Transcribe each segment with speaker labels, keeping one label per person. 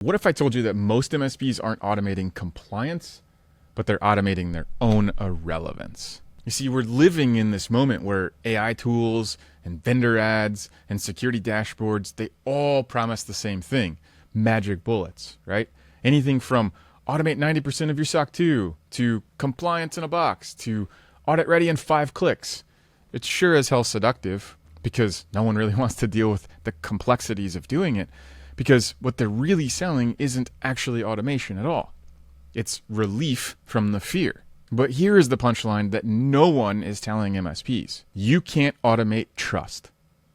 Speaker 1: What if I told you that most MSPs aren't automating compliance, but they're automating their own irrelevance? You see, we're living in this moment where AI tools and vendor ads and security dashboards, they all promise the same thing: magic bullets, right? Anything from automate 90% of your SOC 2 to compliance in a box to audit ready in 5 clicks. It's sure as hell seductive because no one really wants to deal with the complexities of doing it, because what they're really selling isn't actually automation at all. It's relief from the fear. But here is the punchline that no one is telling MSPs. You can't automate trust.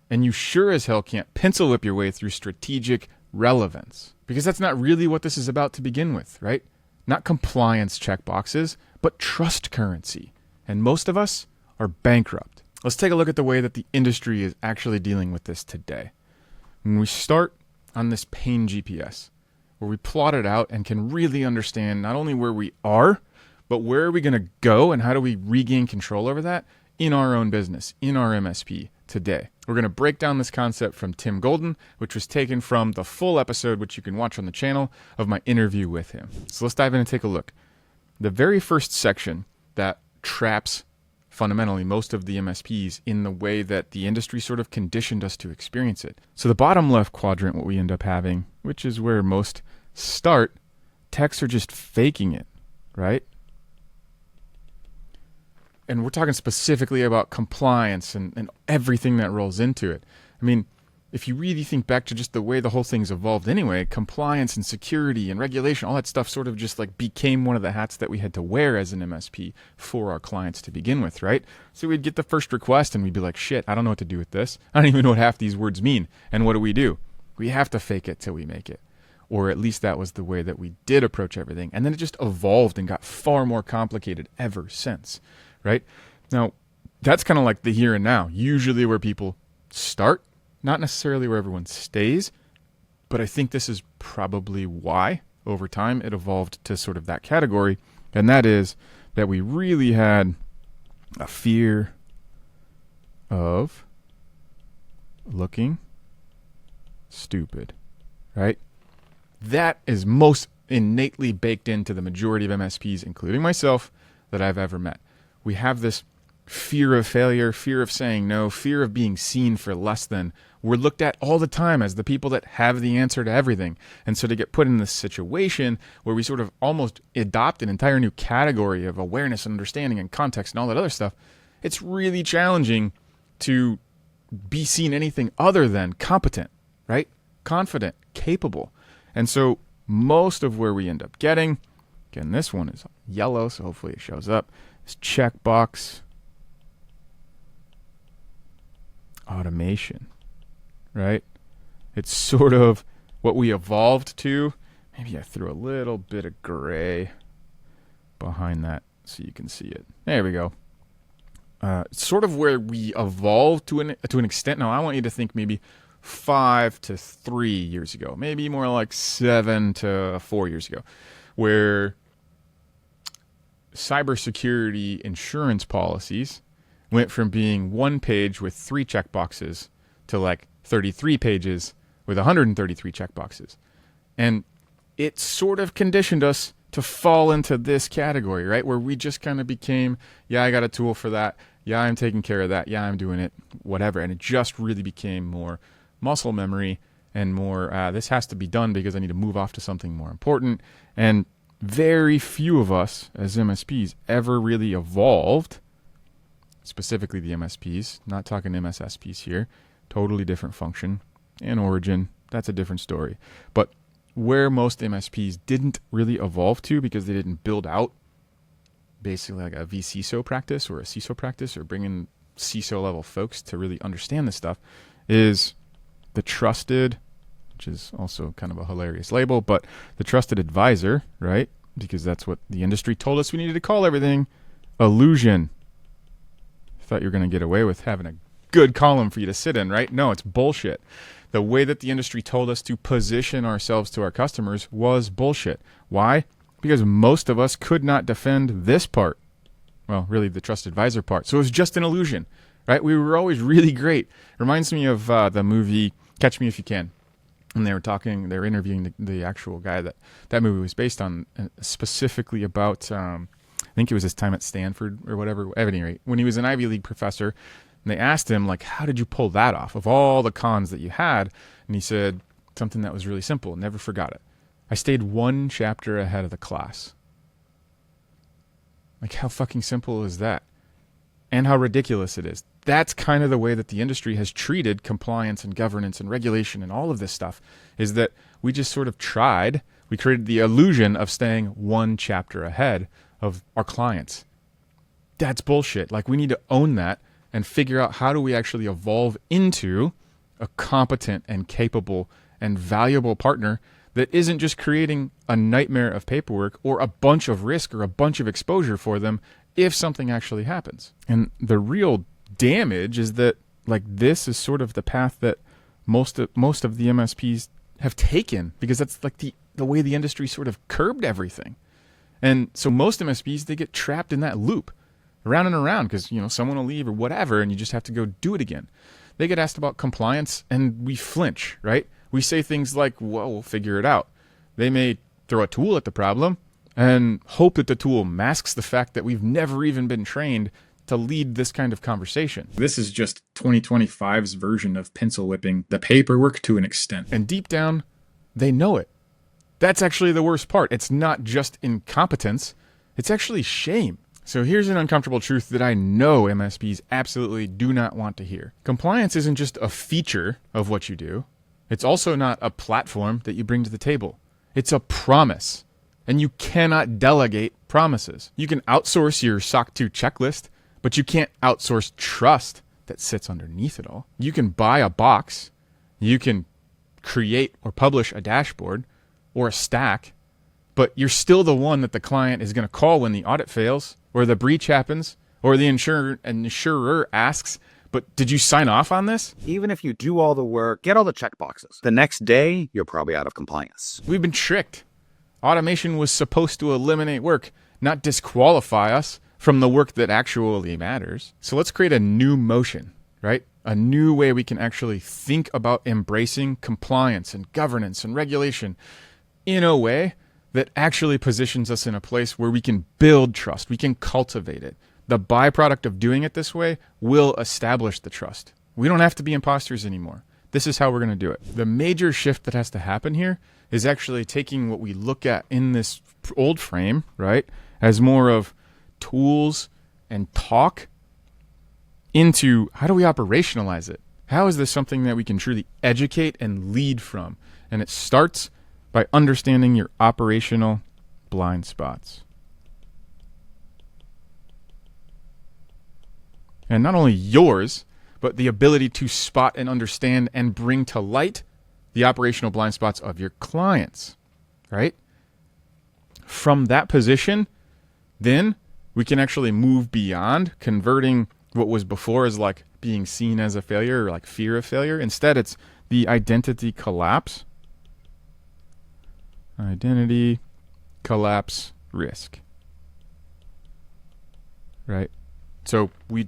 Speaker 1: And you sure as hell can't pencil whip your way through strategic relevance. Because that's not really what this is about to begin with, right? Not compliance checkboxes, but trust currency. And most of us are bankrupt. Let's take a look at the way that the industry is actually dealing with this today. When we start on this pain GPS, where we plot it out and can really understand not only where we are, but where are we going to go and how do we regain control over that in our own business, in our MSP today. We're going to break down this concept from Tim Golden, which was taken from the full episode, which you can watch on the channel, of my interview with him. So let's dive in and take a look. The very first section that traps fundamentally most of the MSPs in the way that the industry sort of conditioned us to experience it. So the bottom left quadrant, what we end up having, which is where most start, techs are just faking it, right? And we're talking specifically about compliance and everything that rolls into it. I mean, if you really think back to just the way the whole thing's evolved anyway, compliance and security and regulation, all that stuff sort of just like became one of the hats that we had to wear as an MSP for our clients to begin with, right? So we'd get the first request and we'd be like, shit, I don't know what to do with this. I don't even know what half these words mean. And what do? We have to fake it till we make it. Or at least that was the way that we did approach everything. And then it just evolved and got far more complicated ever since, right? Now, that's kind of like the here and now, usually where people start, not necessarily where everyone stays, but I think this is probably why over time it evolved to sort of that category. And that is that we really had a fear of looking stupid, right? That is most innately baked into the majority of MSPs, including myself, that I've ever met. We have this fear of failure, fear of saying no, fear of being seen for less than. We're looked at all the time as the people that have the answer to everything. And so to get put in this situation where we sort of almost adopt an entire new category of awareness and understanding and context and all that other stuff, it's really challenging to be seen anything other than competent, right? Confident, capable. And so most of where we end up getting, again, this one is yellow, so hopefully it shows up, is checkbox automation, right? It's sort of what we evolved to. Maybe I threw a little bit of gray behind that so you can see it. There we go. Sort of where we evolved to an extent. Now, I want you to think maybe 5 to 3 years ago, maybe more like 7 to 4 years ago, where cybersecurity insurance policies went from being one page with 3 checkboxes to like 33 pages with 133 checkboxes. And it sort of conditioned us to fall into this category, right? Where we just kind of became, yeah, I got a tool for that. Yeah, I'm taking care of that. Yeah, I'm doing it, whatever. And it just really became more muscle memory and more, this has to be done because I need to move off to something more important. And very few of us as MSPs ever really evolved, specifically the MSPs, not talking MSSPs here, totally different function and origin. That's a different story. But where most MSPs didn't really evolve to because they didn't build out basically like a vCISO practice or a CISO practice or bring in CISO level folks to really understand this stuff is the trusted, which is also kind of a hilarious label, but the trusted advisor, right? Because that's what the industry told us we needed to call everything. Illusion. Thought you were going to get away with having a good column for you to sit in, right? No, it's bullshit. The way that the industry told us to position ourselves to our customers was bullshit. Why? Because most of us could not defend this part. Well, really the trusted advisor part. So it was just an illusion, right? We were always really great. Reminds me of the movie Catch Me If You Can. And they were interviewing the actual guy that movie was based on, specifically about, I think it was his time at Stanford or whatever, at any rate, when he was an Ivy League professor. And they asked him, like, how did you pull that off of all the cons that you had? And he said something that was really simple, never forgot it. I stayed one chapter ahead of the class. Like, how fucking simple is that? And how ridiculous it is. That's kind of the way that the industry has treated compliance and governance and regulation and all of this stuff, is that we just sort of we created the illusion of staying one chapter ahead of our clients. That's bullshit. Like, we need to own that and figure out how do we actually evolve into a competent and capable and valuable partner that isn't just creating a nightmare of paperwork or a bunch of risk or a bunch of exposure for them if something actually happens. And the real damage is that, like, this is sort of the path that most of the MSPs have taken, because that's like the way the industry sort of curbed everything. And so most MSPs, they get trapped in that loop around and around because, someone will leave or whatever, and you just have to go do it again. They get asked about compliance and we flinch, right? We say things like, well, we'll figure it out. They may throw a tool at the problem and hope that the tool masks the fact that we've never even been trained to lead this kind of conversation. This is just 2025's version of pencil whipping the paperwork to an extent. And deep down, they know it. That's actually the worst part. It's not just incompetence. It's actually shame. So here's an uncomfortable truth that I know MSPs absolutely do not want to hear. Compliance isn't just a feature of what you do. It's also not a platform that you bring to the table. It's a promise. And you cannot delegate promises. You can outsource your SOC 2 checklist, but you can't outsource trust that sits underneath it all. You can buy a box. You can create or publish a dashboard or a stack, but you're still the one that the client is going to call when the audit fails or the breach happens or the insurer asks, but did you sign off on this?
Speaker 2: Even if you do all the work, get all the checkboxes, the next day, you're probably out of compliance.
Speaker 1: We've been tricked. Automation was supposed to eliminate work, not disqualify us from the work that actually matters. So let's create a new motion, right? A new way we can actually think about embracing compliance and governance and regulation in a way that actually positions us in a place where we can build trust. We can cultivate it. The byproduct of doing it this way will establish the trust. We don't have to be imposters anymore. This is how we're going to do it. The major shift that has to happen here is actually taking what we look at in this old frame, right, as more of tools and talk into how do we operationalize it? How is this something that we can truly educate and lead from? And it starts by understanding your operational blind spots. And not only yours, but the ability to spot and understand and bring to light the operational blind spots of your clients, right? From that position, then we can actually move beyond converting what was before as like being seen as a failure or like fear of failure. Instead, it's the identity collapse. Identity collapse risk. Right? So we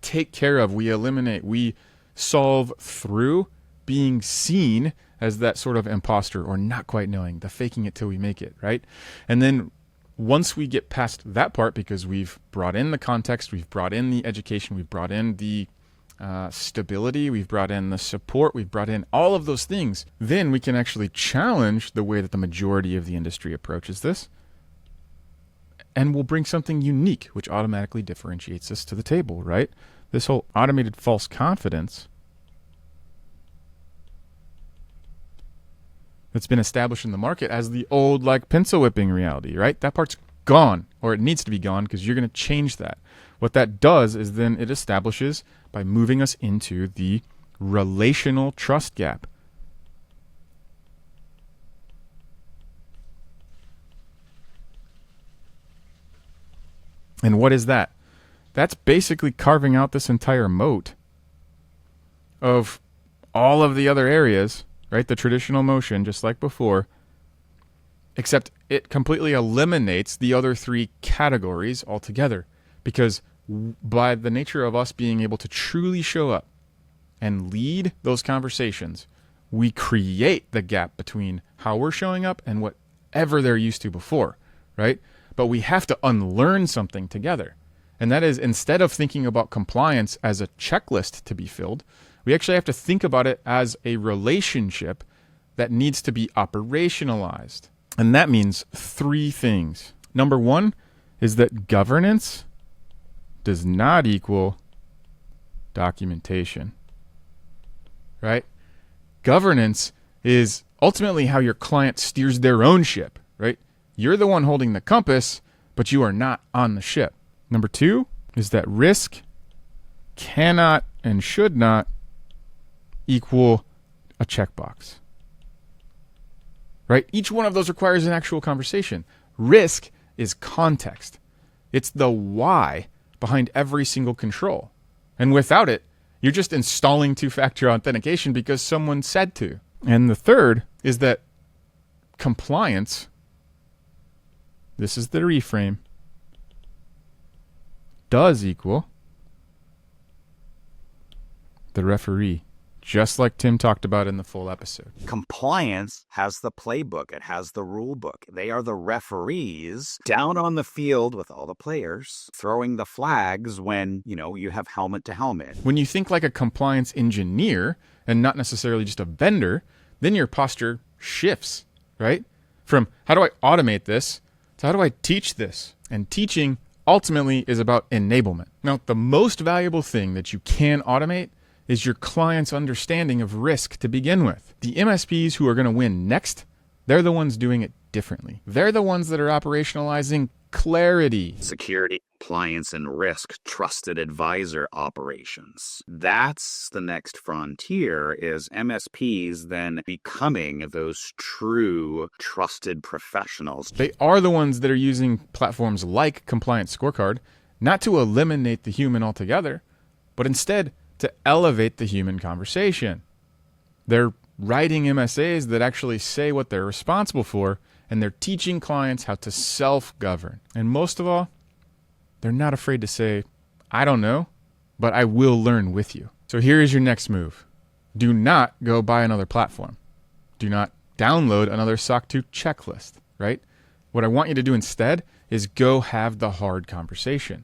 Speaker 1: take care of, we eliminate, we solve through being seen as that sort of imposter or not quite knowing, the faking it till we make it, right? And then once we get past that part, because we've brought in the context, we've brought in the education, we've brought in the stability, we've brought in the support, we've brought in all of those things, then we can actually challenge the way that the majority of the industry approaches this. And we'll bring something unique, which automatically differentiates us to the table, right? This whole automated false confidence that's been established in the market as the old like pencil whipping reality, right? That part's gone, or it needs to be gone, because you're going to change that. What that does is then it establishes by moving us into the relational trust gap. And what is that? That's basically carving out this entire moat of all of the other areas, right? The traditional motion, just like before, except it completely eliminates the other three categories altogether. Because by the nature of us being able to truly show up and lead those conversations, we create the gap between how we're showing up and whatever they're used to before, right? But we have to unlearn something together. And that is, instead of thinking about compliance as a checklist to be filled, we actually have to think about it as a relationship that needs to be operationalized. And that means 3 things. Number 1 is that governance does not equal documentation, right? Governance is ultimately how your client steers their own ship, right? You're the one holding the compass, but you are not on the ship. Number 2 is that risk cannot and should not equal a checkbox, right? Each one of those requires an actual conversation. Risk is context. It's the why behind every single control. And without it, you're just installing 2-factor authentication because someone said to. And the third is that compliance, this is the reframe, does equal the referee, just like Tim talked about in the full episode.
Speaker 2: Compliance has the playbook. It has the rule book. They are the referees down on the field with all the players, throwing the flags when, you have helmet to helmet.
Speaker 1: When you think like a compliance engineer and not necessarily just a vendor, then your posture shifts, right? From how do I automate this to how do I teach this? And teaching ultimately is about enablement. Now, the most valuable thing that you can automate is your client's understanding of risk to begin with. The MSPs who are going to win next, they're the ones doing it differently. They're the ones that are operationalizing clarity,
Speaker 2: Security, compliance, and risk trusted advisor operations. That's the next frontier, is MSPs then becoming those true trusted professionals.
Speaker 1: They are the ones that are using platforms like Compliance Scorecard, not to eliminate the human altogether, but instead to elevate the human conversation. They're writing MSAs that actually say what they're responsible for, and they're teaching clients how to self-govern. And most of all, they're not afraid to say, I don't know, but I will learn with you. So here is your next move. Do not go buy another platform. Do not download another SOC 2 checklist, right? What I want you to do instead is go have the hard conversation.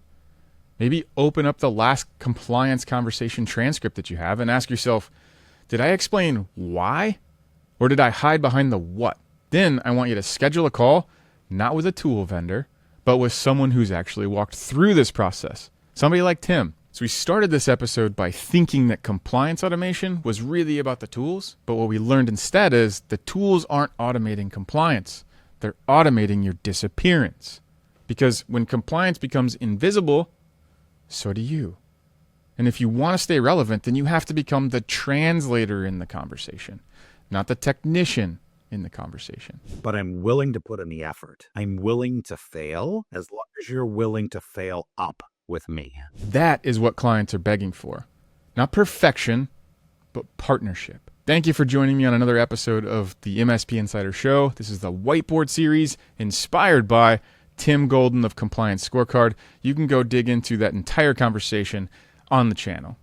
Speaker 1: Maybe open up the last compliance conversation transcript that you have and ask yourself, did I explain why, or did I hide behind the what? Then I want you to schedule a call, not with a tool vendor, but with someone who's actually walked through this process. Somebody like Tim. So we started this episode by thinking that compliance automation was really about the tools, but what we learned instead is the tools aren't automating compliance. They're automating your disappearance. Because when compliance becomes invisible, so do you. And if you want to stay relevant, then you have to become the translator in the conversation, not the technician in the conversation.
Speaker 2: But I'm willing to put in the effort. I'm willing to fail as long as you're willing to fail up with me.
Speaker 1: That is what clients are begging for. Not perfection, but partnership. Thank you for joining me on another episode of the MSP Insider Show. This is the Whiteboard series inspired by Tim Golden of Compliance Scorecard. You can go dig into that entire conversation on the channel.